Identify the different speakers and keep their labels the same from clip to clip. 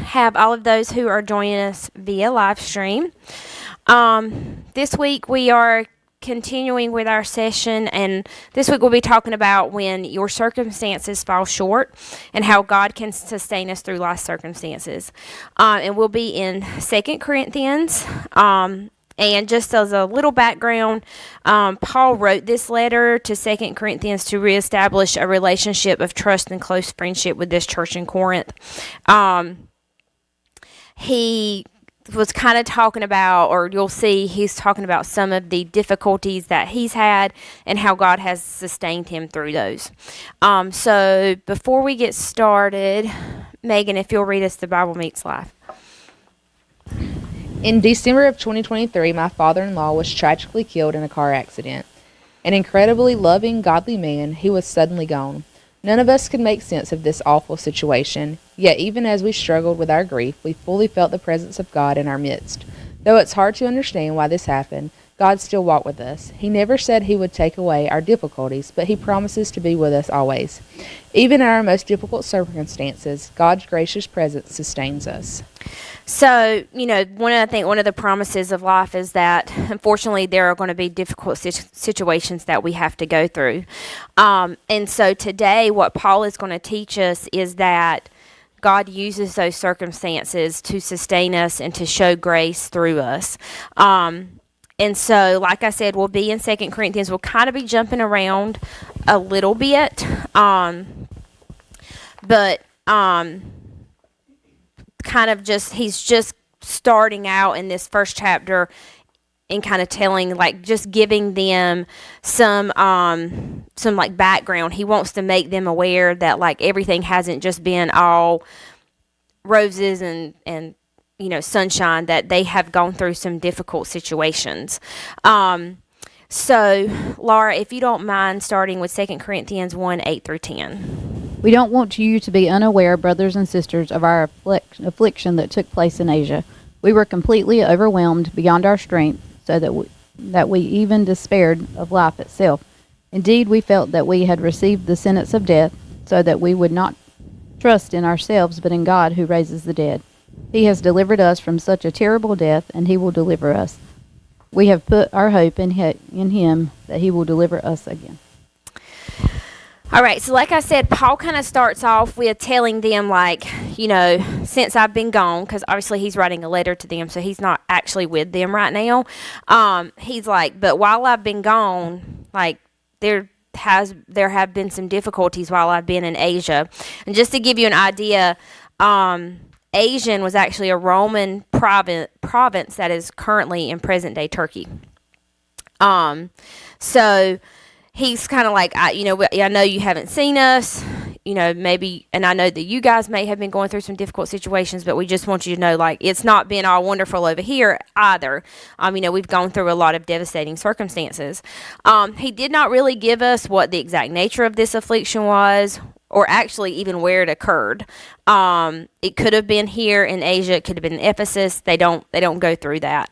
Speaker 1: have all of those who are joining us via live stream. This week we are continuing with our session, and this week we'll be talking about when your circumstances fall short and how God can sustain us through life circumstances. And we'll be in 2 Corinthians. And just as a little background, Paul wrote this letter to 2 Corinthians to reestablish a relationship of trust and close friendship with this church in Corinth. He was kind of talking about, or you'll see he's talking about some of the difficulties that he's had and how God has sustained him through those. So before we get started, Megan, if you'll read us the Bible Meets Life.
Speaker 2: In December of 2023, my father-in-law was tragically killed in a car accident. An incredibly loving, godly man, he was suddenly gone. None of us could make sense of this awful situation, yet even as we struggled with our grief, we fully felt the presence of God in our midst. Though it's hard to understand why this happened, God still walked with us. He never said he would take away our difficulties, but he promises to be with us always. Even in our most difficult circumstances, God's gracious presence sustains us.
Speaker 1: So, one of the promises of life is that, unfortunately, there are going to be difficult situations that we have to go through. And so today, what Paul is going to teach us is that God uses those circumstances to sustain us and to show grace through us. And so, like I said, we'll be in 2 Corinthians. We'll kind of be jumping around a little bit. But kind of he's just starting out in this first chapter and kind of telling, just giving them some background. He wants to make them aware that everything hasn't just been all roses and sunshine, that they have gone through some difficult situations. So Laura, if you don't mind starting with 2 Corinthians 1, 8 through 10.
Speaker 3: We don't want you to be unaware, brothers and sisters, of our affliction that took place in Asia. We were completely overwhelmed beyond our strength, so that we even despaired of life itself. Indeed, we felt that we had received the sentence of death, so that we would not trust in ourselves, but in God who raises the dead. He has delivered us from such a terrible death, and he will deliver us. We have put our hope in him, that he will deliver us again.
Speaker 1: All right, so like I said, Paul kind of starts off with telling them, since I've been gone, because obviously he's writing a letter to them, so he's not actually with them right now. He's like, but while I've been gone, there have been some difficulties while I've been in Asia. And just to give you an idea, Asian was actually a Roman province that is currently in present-day Turkey. So he's kind of I know you haven't seen us, maybe, and I know that you guys may have been going through some difficult situations, but we just want you to know, it's not been all wonderful over here either. We've gone through a lot of devastating circumstances. He did not really give us what the exact nature of this affliction was, or actually even where it occurred. It could have been here in Asia. It could have been in Ephesus. They don't go through that.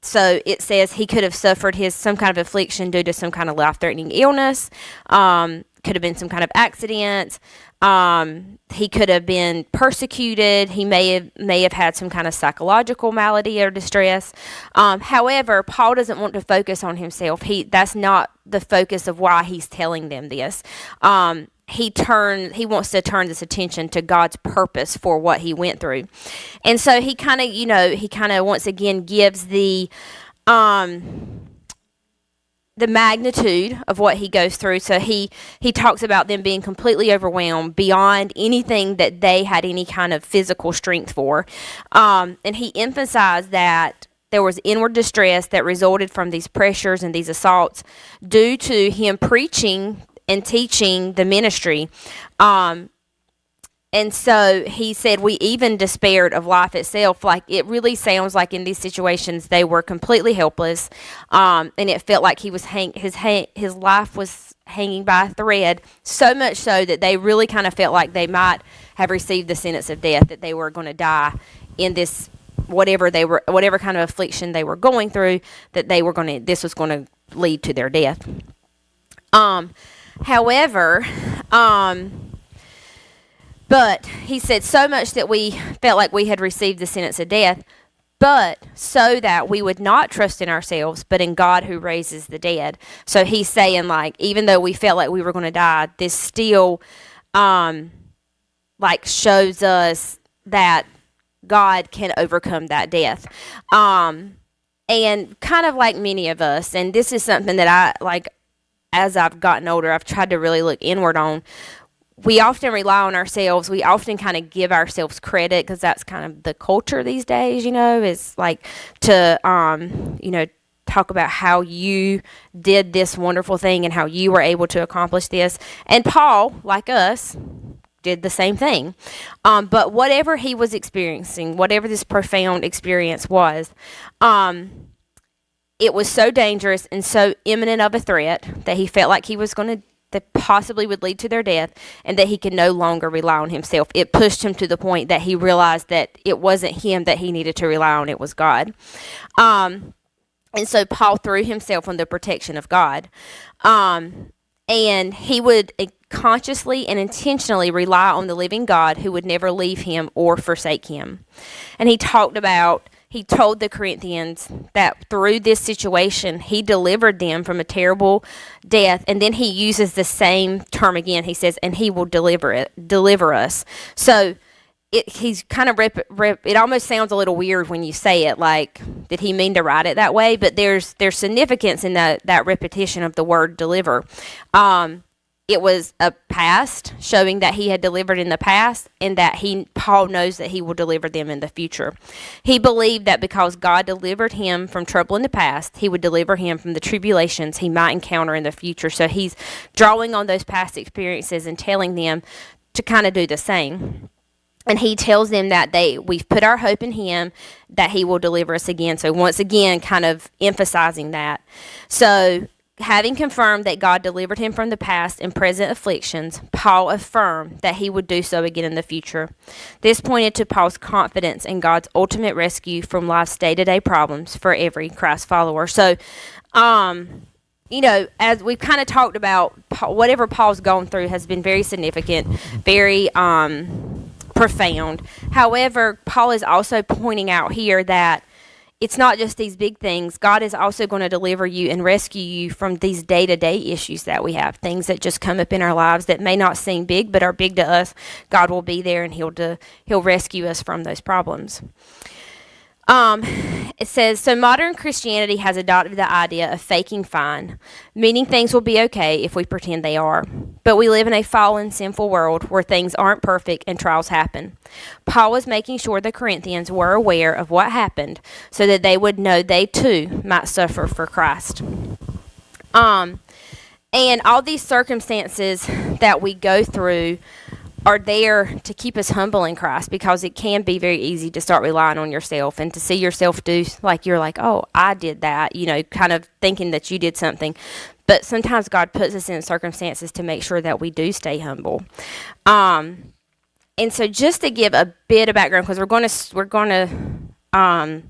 Speaker 1: So it says he could have suffered some kind of affliction due to some kind of life-threatening illness. Could have been some kind of accident. He could have been persecuted. He may have had some kind of psychological malady or distress. However, Paul doesn't want to focus on himself. That's not the focus of why he's telling them this. He wants to turn this attention to God's purpose for what he went through. And so he kind of once again gives the magnitude of what he goes through. So he talks about them being completely overwhelmed beyond anything that they had any kind of physical strength for. And he emphasized that there was inward distress that resulted from these pressures and these assaults due to him preaching and teaching the ministry. And so he said, we even despaired of life itself. It really sounds like in these situations they were completely helpless, and it felt like he was his life was hanging by a thread, so much so that they really kind of felt like they might have received the sentence of death, that they were going to die in this whatever kind of affliction they were going through, that this was going to lead to their death. However, But he said, so much that we felt like we had received the sentence of death, but so that we would not trust in ourselves, but in God who raises the dead. So he's saying, like, even though we felt like we were going to die, this still, like, shows us that God can overcome that death. And kind of like many of us, and this is something that I, like, as I've gotten older, I've tried to really look inward on. We often rely on ourselves. We often kind of give ourselves credit because that's kind of the culture these days, is like to, talk about how you did this wonderful thing and how you were able to accomplish this. And Paul, like us, did the same thing. But whatever he was experiencing, whatever this profound experience was, it was so dangerous and so imminent of a threat that he felt like he was going to, that possibly would lead to their death, and that he could no longer rely on himself. It pushed him to the point that he realized that it wasn't him that he needed to rely on, it was God. And so Paul threw himself on the protection of God. And he would consciously and intentionally rely on the living God who would never leave him or forsake him. And he told the Corinthians that through this situation, he delivered them from a terrible death. And then he uses the same term again. He says, and he will deliver us. So he's kind of, it almost sounds a little weird when you say it, like, did he mean to write it that way? But there's significance in that repetition of the word deliver. It was a past, showing that he had delivered in the past, and that Paul knows that he will deliver them in the future. He believed that because God delivered him from trouble in the past, he would deliver him from the tribulations he might encounter in the future. So he's drawing on those past experiences and telling them to kind of do the same. And he tells them that we've put our hope in him, that he will deliver us again. So once again, kind of emphasizing that. So having confirmed that God delivered him from the past and present afflictions, Paul affirmed that he would do so again in the future. This pointed to Paul's confidence in God's ultimate rescue from life's day-to-day problems for every Christ follower. So, as we've kind of talked about, whatever Paul's gone through has been very significant, very profound. However, Paul is also pointing out here that it's not just these big things. God is also going to deliver you and rescue you from these day-to-day issues that we have, things that just come up in our lives that may not seem big but are big to us. God will be there, and he'll rescue us from those problems. It says, so modern Christianity has adopted the idea of faking fine, meaning things will be okay if we pretend they are. But we live in a fallen, sinful world where things aren't perfect and trials happen. Paul was making sure the Corinthians were aware of what happened so that they would know they too might suffer for Christ. And all these circumstances that we go through are there to keep us humble in Christ, because it can be very easy to start relying on yourself and to see yourself do, like, you're like, oh, I did that, kind of thinking that you did something. But sometimes God puts us in circumstances to make sure that we do stay humble. And so just to give a bit of background, because we're going to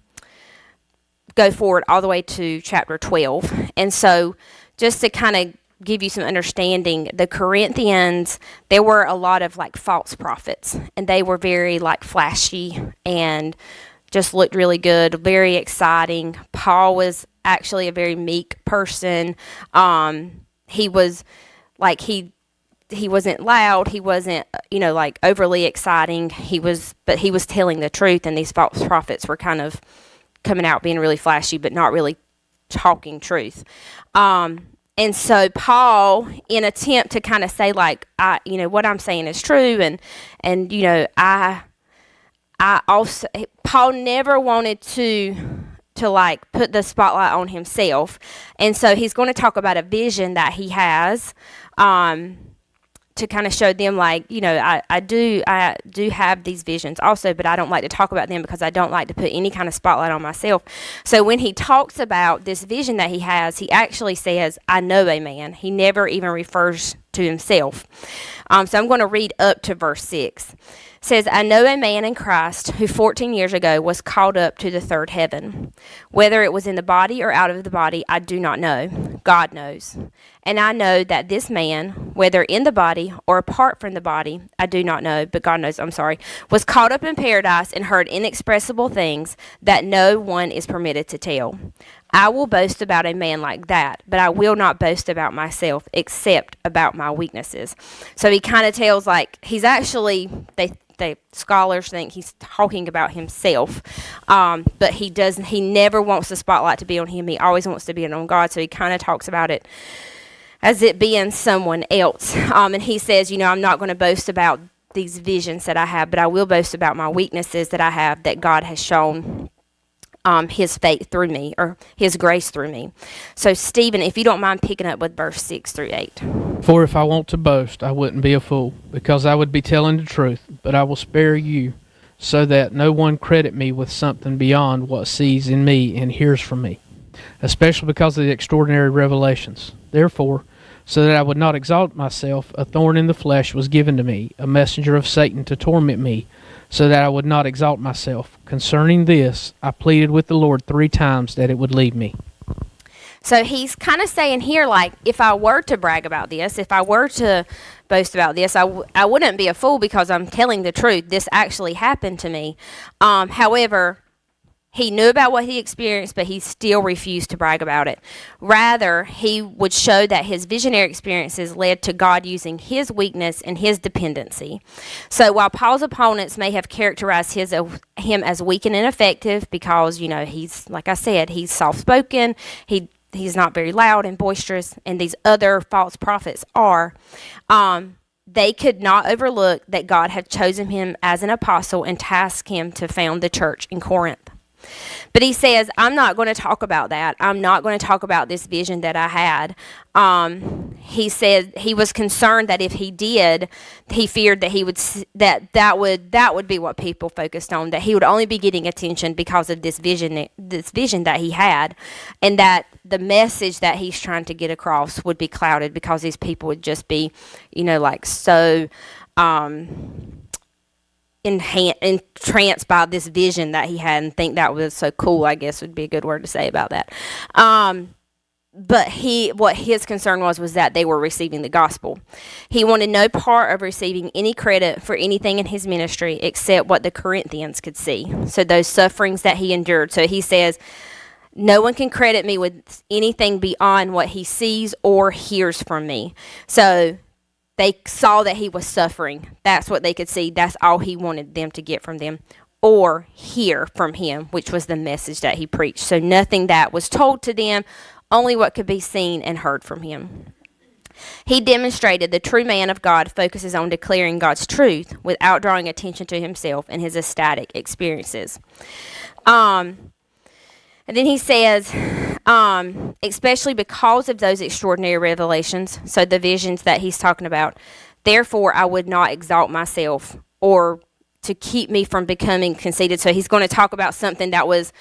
Speaker 1: go forward all the way to chapter 12. And so just to kind of give you some understanding, the Corinthians, there were a lot of like false prophets, and they were very like flashy and just looked really good, very exciting. Paul was actually a very meek person. He was like, he wasn't loud, he wasn't like overly exciting. But he was telling the truth, and these false prophets were kind of coming out being really flashy but not really talking truth. And so Paul, in an attempt to kind of say, like, what I'm saying is true, and I also, Paul never wanted to like put the spotlight on himself, and so he's going to talk about a vision that he has, to kind of show them, like, I do have these visions also, but I don't like to talk about them because I don't like to put any kind of spotlight on myself. So when he talks about this vision that he has, he actually says, I know a man. He never even refers to himself. So I'm going to read up to verse 6. It says, I know a man in Christ who 14 years ago was called up to the third heaven. Whether it was in the body or out of the body, I do not know. God knows. And I know that this man, whether in the body or apart from the body, I do not know, but God knows, was caught up in paradise and heard inexpressible things that no one is permitted to tell. I will boast about a man like that, but I will not boast about myself except about my weaknesses. So he kind of tells, like, he's actually, the scholars think he's talking about himself, but he never wants the spotlight to be on him. He always wants to be on God, so he kind of talks about it as it being someone else. And he says, I'm not going to boast about these visions that I have, but I will boast about my weaknesses that I have, that God has shown his faith through me, or his grace through me. So Stephen, if you don't mind picking up with verse 6 through 8.
Speaker 4: For if I want to boast, I wouldn't be a fool, because I would be telling the truth, but I will spare you, so that no one credit me with something beyond what sees in me and hears from me, especially because of the extraordinary revelations. Therefore, so that I would not exalt myself, a thorn in the flesh was given to me, a messenger of Satan to torment me, so that I would not exalt myself. Concerning this, I pleaded with the Lord 3 times that it would leave me.
Speaker 1: So he's kind of saying here, like, if I were to brag about this, if I were to boast about this, I wouldn't be a fool, because I'm telling the truth. This actually happened to me. However, he knew about what he experienced, but he still refused to brag about it. Rather, he would show that his visionary experiences led to God using his weakness and his dependency. So while Paul's opponents may have characterized him as weak and ineffective because, he's, like I said, he's soft-spoken, he's not very loud and boisterous, and these other false prophets are, they could not overlook that God had chosen him as an apostle and tasked him to found the church in Corinth. But he says, I'm not going to talk about that. I'm not going to talk about this vision that I had. He said he was concerned that if he did, he feared that that would be what people focused on, that he would only be getting attention because of this vision that he had, and that the message that he's trying to get across would be clouded because these people would just be, so entranced by this vision that he had and think that was so cool, I guess would be a good word to say about that. But what his concern was that they were receiving the gospel. He wanted no part of receiving any credit for anything in his ministry except what the Corinthians could see. So those sufferings that he endured. So he says, no one can credit me with anything beyond what he sees or hears from me. So they saw that he was suffering. That's what they could see. That's all he wanted them to get from them, or hear from him, which was the message that he preached. So nothing that was told to them, only what could be seen and heard from him. He demonstrated the true man of God focuses on declaring God's truth without drawing attention to himself and his ecstatic experiences. And then he says, especially because of those extraordinary revelations, so the visions that he's talking about, therefore I would not exalt myself, or to keep me from becoming conceited. So he's going to talk about something that was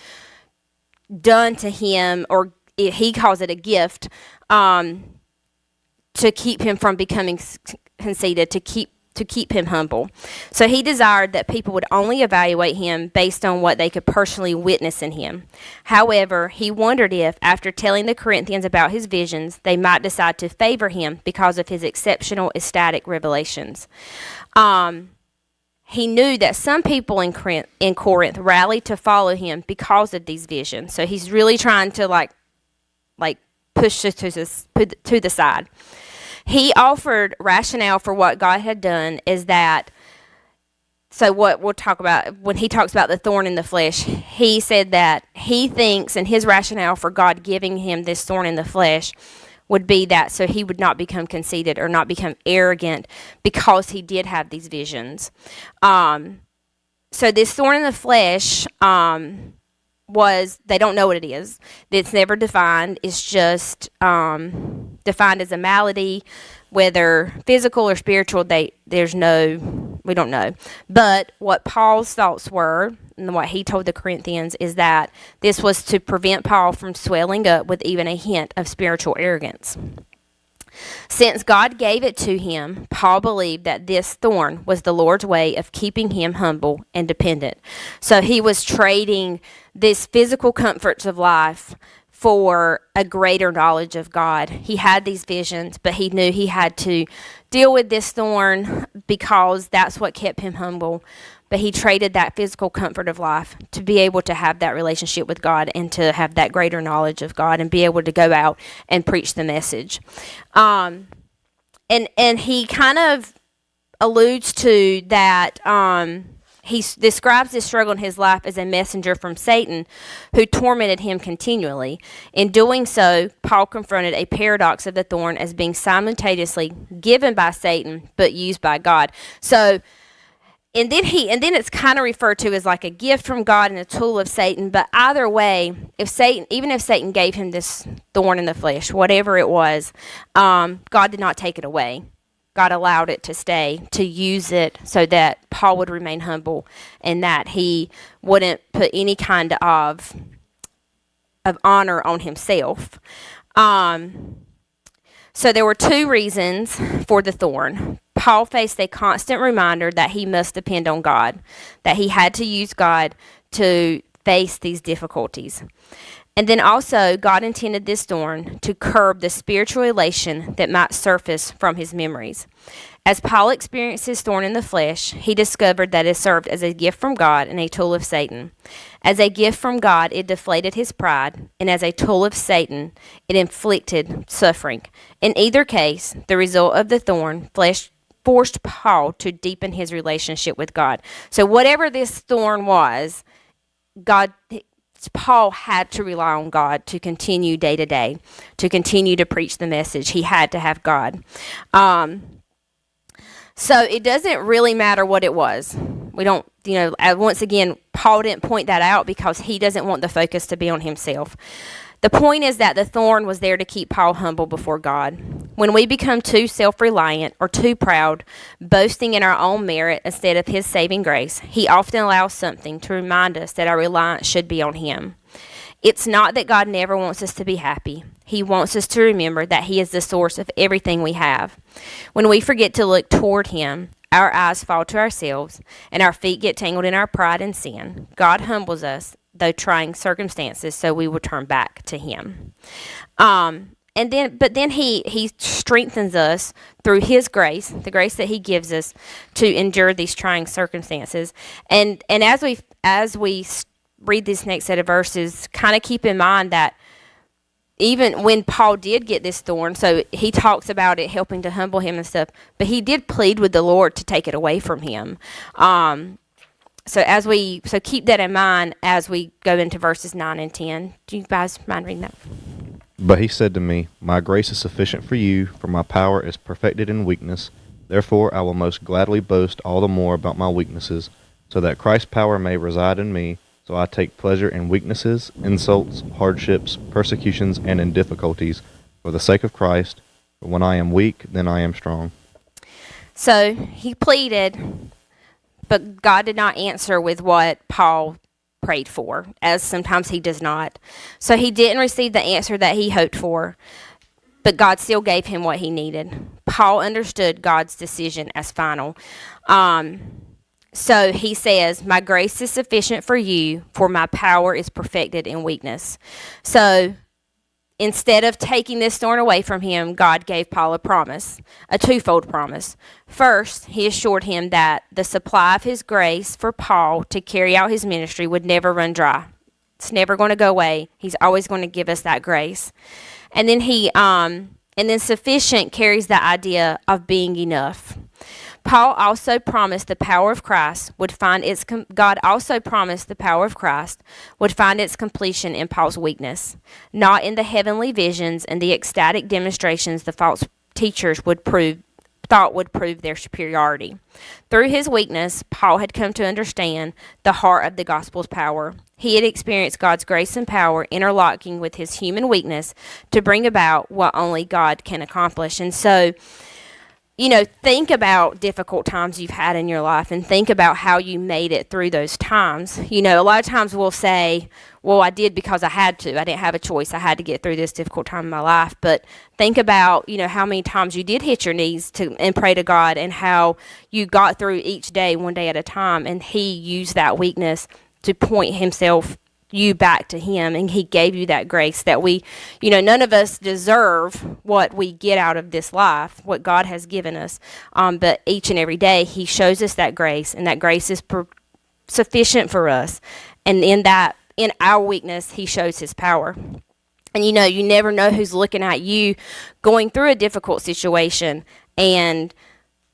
Speaker 1: done to him, or he calls it a gift, to keep him from becoming conceited, to keep him humble. So he desired that people would only evaluate him based on what they could personally witness in him. However, he wondered if, after telling the Corinthians about his visions, they might decide to favor him because of his exceptional ecstatic revelations. He knew that some people in Corinth rallied to follow him because of these visions. So he's really trying to like push it to the side. He offered rationale for what God had done is that, so what we'll talk about, when he talks about the thorn in the flesh, he said that he thinks, and his rationale for God giving him this thorn in the flesh would be that so he would not become conceited or not become arrogant because he did have these visions. So this thorn in the flesh they don't know what it is. It's never defined. It's just defined as a malady, whether physical or spiritual. We don't know. But what Paul's thoughts were, and what he told the Corinthians, is that this was to prevent Paul from swelling up with even a hint of spiritual arrogance. Since God gave it to him, Paul believed that this thorn was the Lord's way of keeping him humble and dependent. So he was trading these physical comforts of life for a greater knowledge of God. He had these visions, but he knew he had to deal with this thorn because that's what kept him humble. But he traded that physical comfort of life to be able to have that relationship with God and to have that greater knowledge of God and be able to go out and preach the message. And he kind of alludes to that. He describes this struggle in his life as a messenger from Satan who tormented him continually. In doing so, Paul confronted a paradox of the thorn as being simultaneously given by Satan but used by God. So, and then it's kind of referred to as like a gift from God and a tool of Satan. But either way, even if Satan gave him this thorn in the flesh, whatever it was, God did not take it away. God allowed it to stay, to use it so that Paul would remain humble and that he wouldn't put any kind of honor on himself. So there were two reasons for the thorn. Paul faced a constant reminder that he must depend on God, that he had to use God to face these difficulties. And then also, God intended this thorn to curb the spiritual elation that might surface from his memories. As Paul experienced his thorn in the flesh, he discovered that it served as a gift from God and a tool of Satan. As a gift from God, it deflated his pride, and as a tool of Satan, it inflicted suffering. In either case, the result of the thorn forced Paul to deepen his relationship with God. So whatever this thorn was, Paul had to rely on God to continue day to day, to continue to preach the message. He had to have God. So it doesn't really matter what it was. We don't, once again, Paul didn't point that out because he doesn't want the focus to be on himself. The point is that the thorn was there to keep Paul humble before God. When we become too self-reliant or too proud, boasting in our own merit instead of his saving grace, he often allows something to remind us that our reliance should be on him. It's not that God never wants us to be happy. He wants us to remember that he is the source of everything we have. When we forget to look toward him, our eyes fall to ourselves, and our feet get tangled in our pride and sin. God humbles us, though trying circumstances, so we will turn back to him. But then he strengthens us through his grace, the grace that he gives us to endure these trying circumstances. And as we read this next set of verses, kind of keep in mind that even when Paul did get this thorn, so he talks about it helping to humble him and stuff, but he did plead with the Lord to take it away from him. So keep that in mind as we go into verses 9 and 10. Do you guys mind reading that?
Speaker 5: But he said to me, My grace is sufficient for you, for my power is perfected in weakness. Therefore I will most gladly boast all the more about my weaknesses, so that Christ's power may reside in me. So I take pleasure in weaknesses, insults, hardships, persecutions, and in difficulties, for the sake of Christ. For when I am weak, then I am strong. So he pleaded, but God did not answer with what Paul prayed for, as sometimes he does not. So he didn't receive the answer that he hoped for, but God still gave him what he needed. Paul understood God's decision as final. So he says, My grace is sufficient for you, for my power is perfected in weakness. So instead of taking this thorn away from him, God gave Paul a promise, a twofold promise. First, he assured him that the supply of his grace for Paul to carry out his ministry would never run dry. It's never going to go away. He's always going to give us that grace. And then sufficient carries the idea of being enough. Paul also promised the power of Christ would find its God also promised the power of Christ would find its completion in Paul's weakness, not in the heavenly visions and the ecstatic demonstrations the false teachers thought would prove their superiority. Through his weakness, Paul had come to understand the heart of the gospel's power. He had experienced God's grace and power interlocking with his human weakness to bring about what only God can accomplish. And so think about difficult times you've had in your life and think about how you made it through those times. A lot of times we'll say, well, I did because I had to. I didn't have a choice. I had to get through this difficult time in my life. But think about, how many times you did hit your knees and pray to God, and how you got through each day, one day at a time. And He used that weakness to point you back to Him, and He gave you that grace that we, none of us deserve what we get out of this life, what God has given us. But each and every day He shows us that grace, and that grace is sufficient for us. And in our weakness, He shows His power. And you never know who's looking at you going through a difficult situation and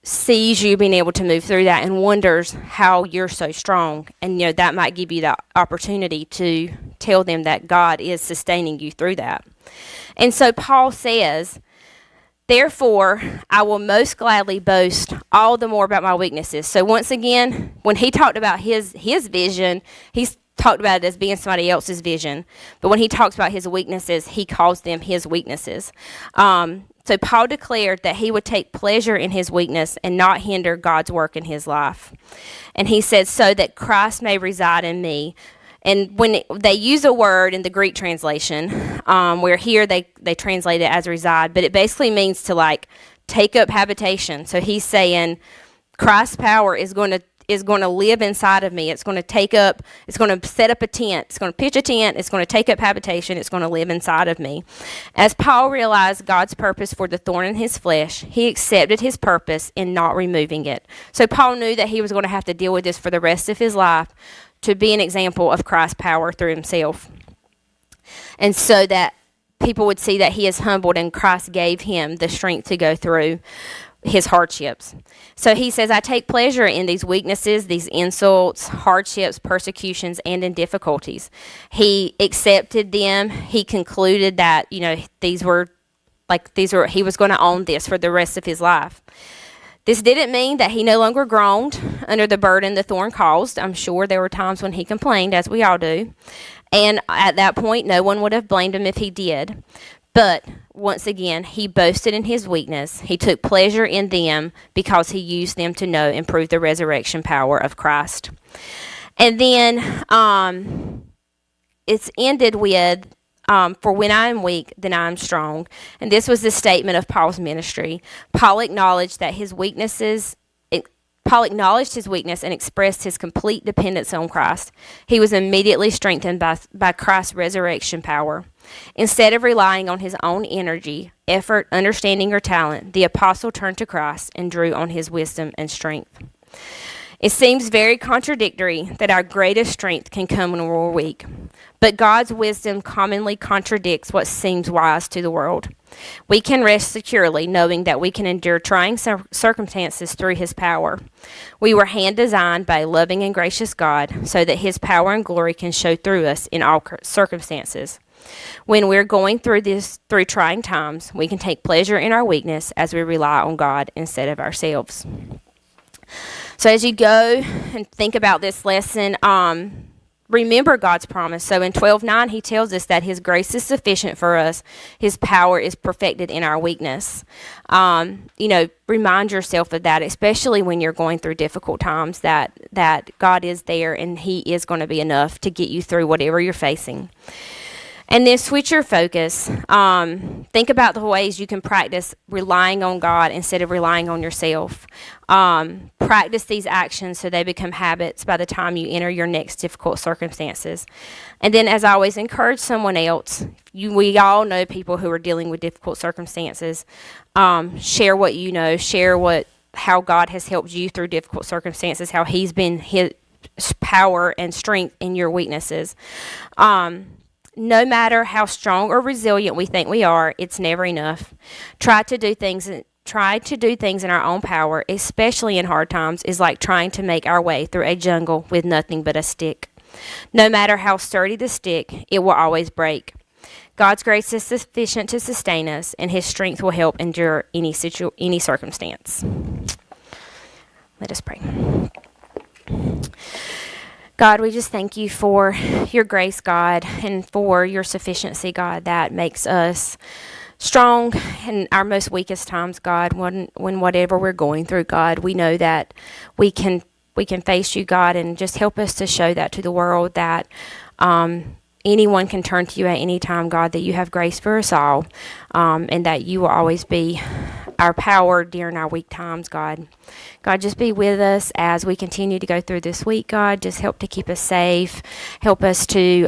Speaker 5: sees you being able to move through that and wonders how you're so strong. And that might give you the opportunity to tell them that God is sustaining you through that. And so Paul says, therefore, I will most gladly boast all the more about my weaknesses. So once again, when he talked about his vision, he's talked about it as being somebody else's vision. But when he talks about his weaknesses, he calls them his weaknesses. So Paul declared that he would take pleasure in his weakness and not hinder God's work in his life. And he said, so that Christ may reside in me. And when they use a word in the Greek translation, where here they translate it as reside, but it basically means to take up habitation. So he's saying Christ's power is going to live inside of me. It's going to set up a tent. It's going to pitch a tent. It's going to take up habitation. It's going to live inside of me. As Paul realized God's purpose for the thorn in his flesh, he accepted his purpose in not removing it. So Paul knew that he was going to have to deal with this for the rest of his life to be an example of Christ's power through himself. And so that people would see that he is humbled and Christ gave him the strength to go through his hardships. So he says, I take pleasure in these weaknesses, these insults, hardships, persecutions, and in difficulties. He accepted them. He concluded that, he was going to own this for the rest of his life. This didn't mean that he no longer groaned under the burden the thorn caused. I'm sure there were times when he complained, as we all do. And at that point, no one would have blamed him if he did. But once again, he boasted in his weakness. He took pleasure in them because he used them to know and prove the resurrection power of Christ. And then it's ended with, for when I am weak, then I am strong. And this was the statement of Paul's ministry. Paul acknowledged his weakness and expressed his complete dependence on Christ. He was immediately strengthened by Christ's resurrection power. Instead of relying on his own energy, effort, understanding, or talent, the apostle turned to Christ and drew on his wisdom and strength. It seems very contradictory that our greatest strength can come when we're weak, but God's wisdom commonly contradicts what seems wise to the world. We can rest securely knowing that we can endure trying circumstances through His power. We were hand-designed by a loving and gracious God so that His power and glory can show through us in all circumstances. When we're going through trying times, we can take pleasure in our weakness as we rely on God instead of ourselves. So as you go and think about this lesson, remember God's promise. So in 12:9, he tells us that His grace is sufficient for us. His power is perfected in our weakness. Remind yourself of that, especially when you're going through difficult times, that God is there and He is going to be enough to get you through whatever you're facing. And then switch your focus. Think about the ways you can practice relying on God instead of relying on yourself. Practice these actions so they become habits by the time you enter your next difficult circumstances. And then, as always, encourage someone else. We all know people who are dealing with difficult circumstances. Share what you know. Share how God has helped you through difficult circumstances, how He's been His power and strength in your weaknesses. No matter how strong or resilient we think we are, it's never enough. Try to do things in our own power, especially in hard times, is like trying to make our way through a jungle with nothing but a stick. No matter how sturdy the stick, it will always break. God's grace is sufficient to sustain us, and His strength will help endure any circumstance. Let us pray. God, we just thank You for Your grace, God, and for Your sufficiency, God, that makes us strong in our most weakest times, God. When whatever we're going through, God, we know that we can face you, God, and just help us to show that to the world that anyone can turn to you at any time, God, that you have grace for us all, and that you will always be our power during our weak times, God. God, just be with us as we continue to go through this week, God. Just help to keep us safe. Help us to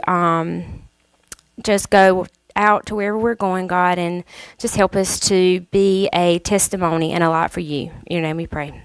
Speaker 5: just go out to wherever we're going, God, and just help us to be a testimony and a light for you. In your name we pray.